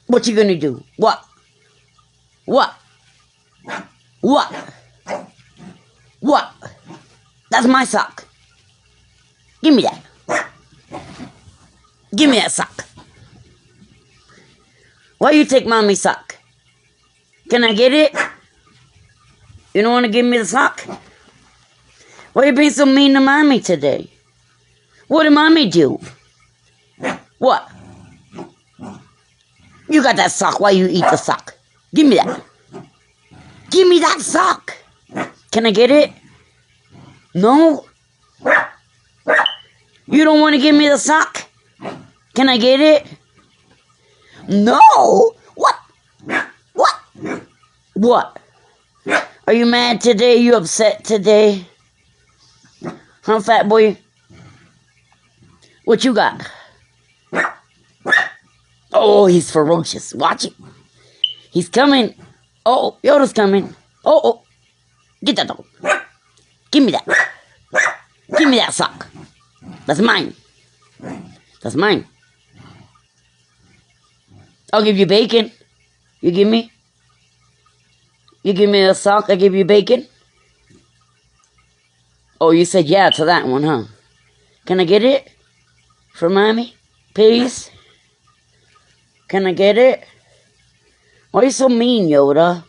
What you gonna do? What? What? What? What? That's my sock. Give me that. Give me that sock. Why you take mommy's sock? Can I get it? You don't want to give me the sock? Why you being so mean to mommy today? What did mommy do? What? You got that sock. Why you eat the sock? Give me that. Give me that sock. Can I get it? No? You don't want to give me the sock? Can I get it? No? What? What? What? Are you mad today? You upset today? Huh, fat boy? What you got? Oh, he's ferocious. Watch it. He's coming. Oh, Yoda's coming. Oh. Get that dog. Give me that. Give me that sock. That's mine. That's mine. I'll give you bacon. You give me? You give me a sock, I give you bacon? Oh, you said yeah to that one, huh? Can I get it? For mommy? Please? Can I get it? Why are you so mean, Yoda?